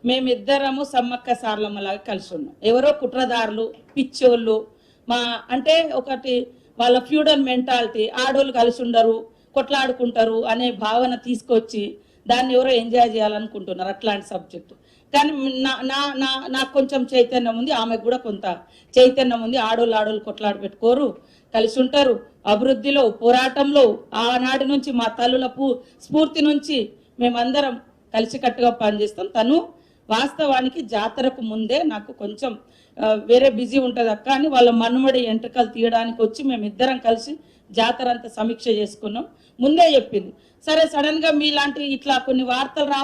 మేమిద్దరము సమ్మక్క సార్లమ్మలాగా కలిసి ఉన్నాం. ఎవరో కుట్రదారులు పిచ్చోళ్ళు మా అంటే ఒకటి వాళ్ళ ఫ్యూడల్ మెంటాలిటీ, ఆడోళ్ళు కలిసి ఉండరు కొట్లాడుకుంటారు అనే భావన తీసుకొచ్చి దాన్ని ఎవరో ఎంజాయ్ చేయాలనుకుంటున్నారు అట్లాంటి సబ్జెక్టు. కానీ నాకు కొంచెం చైతన్యం ఉంది, ఆమెకు కూడా కొంత చైతన్యం ఉంది. ఆడోళ్ళు కొట్లాడు పెట్టుకోరు, కలిసి ఉంటారు. అభివృద్ధిలో పోరాటంలో ఆనాటి నుంచి మా తల్లుల స్ఫూర్తి నుంచి మేమందరం కలిసికట్టుగా పనిచేస్తాం. తను వాస్తవానికి జాతరకు ముందే నాకు కొంచెం వేరే బిజీ ఉంటుంది అక్క అని వాళ్ళ మనుమడి ఎంట్రకలు తీయడానికి వచ్చి మేమిద్దరం కలిసి జాతర అంతా సమీక్ష చేసుకున్నాం. ముందే చెప్పింది. సరే సడన్గా మీలాంటి ఇట్లా కొన్ని వార్తలు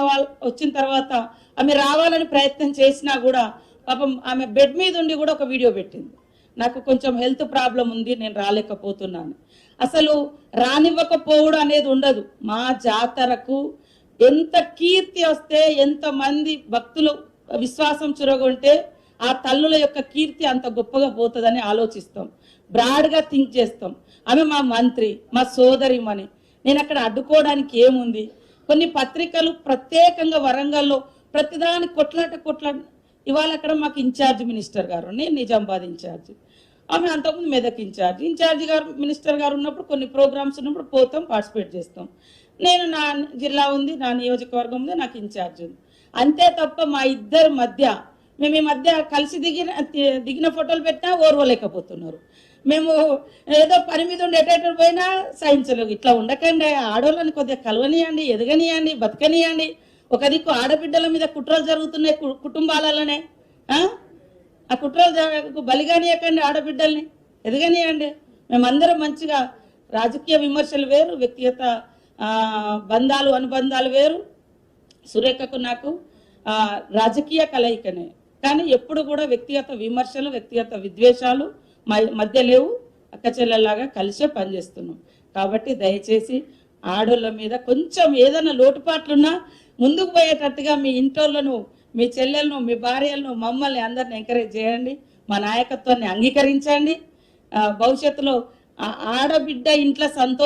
వచ్చిన తర్వాత ఆమె రావాలని ప్రయత్నం చేసినా కూడా పాపం ఆమె బెడ్ మీద ఉండి కూడా ఒక వీడియో పెట్టింది. నాకు కొంచెం హెల్త్ ప్రాబ్లం ఉంది, నేను రాలేకపోతున్నాను. అసలు రానివ్వకపోవడం అనేది ఉండదు. మా జాతరకు ఎంత కీర్తి వస్తే, ఎంతమంది భక్తులు విశ్వాసం చురగొంటే ఆ తల్లుల యొక్క కీర్తి అంత గొప్పగా పోతుందని ఆలోచిస్తాం, బ్రాడ్గా థింక్ చేస్తాం. ఆమె మా మంత్రి, మా సోదరిమని. నేను అక్కడ అడ్డుకోవడానికి ఏముంది? కొన్ని పత్రికలు ప్రత్యేకంగా వరంగల్లో ప్రతిదాని కొట్లాట ఇవాళ అక్కడ మాకు ఇన్ఛార్జ్ మినిస్టర్ గారు, నేను నిజామాబాద్ ఇన్ఛార్జ్, ఆమె అంతకుముందు మెదక్ ఇన్ఛార్జ్ గారు మినిస్టర్ గారు ఉన్నప్పుడు కొన్ని ప్రోగ్రామ్స్ ఉన్నప్పుడు పోతాం, పార్టిసిపేట్ చేస్తాం. నేను నా జిల్లా ఉంది, నా నియోజకవర్గం ఉంది, నాకు ఇన్ఛార్జ్ ఉంది. అంతే తప్ప మా ఇద్దరి మధ్య మేము ఈ మధ్య కలిసి దిగిన ఫోటోలు పెట్టినా ఓర్వలేకపోతున్నారు. మేము ఏదో పని మీద ఉండి ఎటెటు పోయినా సహించలేవు. ఇట్లా ఉండకండి, ఆడవాళ్ళని కొద్దిగా కలవనియండి, ఎదగనియండి, బతకనియండి. ఒక దిక్కు ఆడబిడ్డల మీద కుట్రలు జరుగుతున్నాయి కుటుంబాలలోనే. ఆ కుట్రలు బలిగానియకండి, ఆడబిడ్డల్ని ఎదగనియండి. మేమందరం మంచిగా రాజకీయ విమర్శలు వేరు, వ్యక్తిగత బంధాలు అనుబంధాలు వేరు. సురేఖకు నాకు రాజకీయ కలయికనే, కానీ ఎప్పుడు కూడా వ్యక్తిగత విమర్శలు వ్యక్తిగత విద్వేషాలు మధ్య లేవు. అక్క చెల్లెల్లాగా కలిసే పనిచేస్తున్నాం. కాబట్టి దయచేసి ఆడోళ్ళ మీద కొంచెం ఏదైనా లోటుపాట్లున్నా ముందుకు పోయేటట్టుగా మీ ఇంటోళ్ళను, మీ చెల్లెలను, మీ భార్యలను, మమ్మల్ని అందరిని ఎంకరేజ్ చేయండి. మా నాయకత్వాన్ని అంగీకరించండి. భవిష్యత్తులో ఆడబిడ్డ ఇంట్లో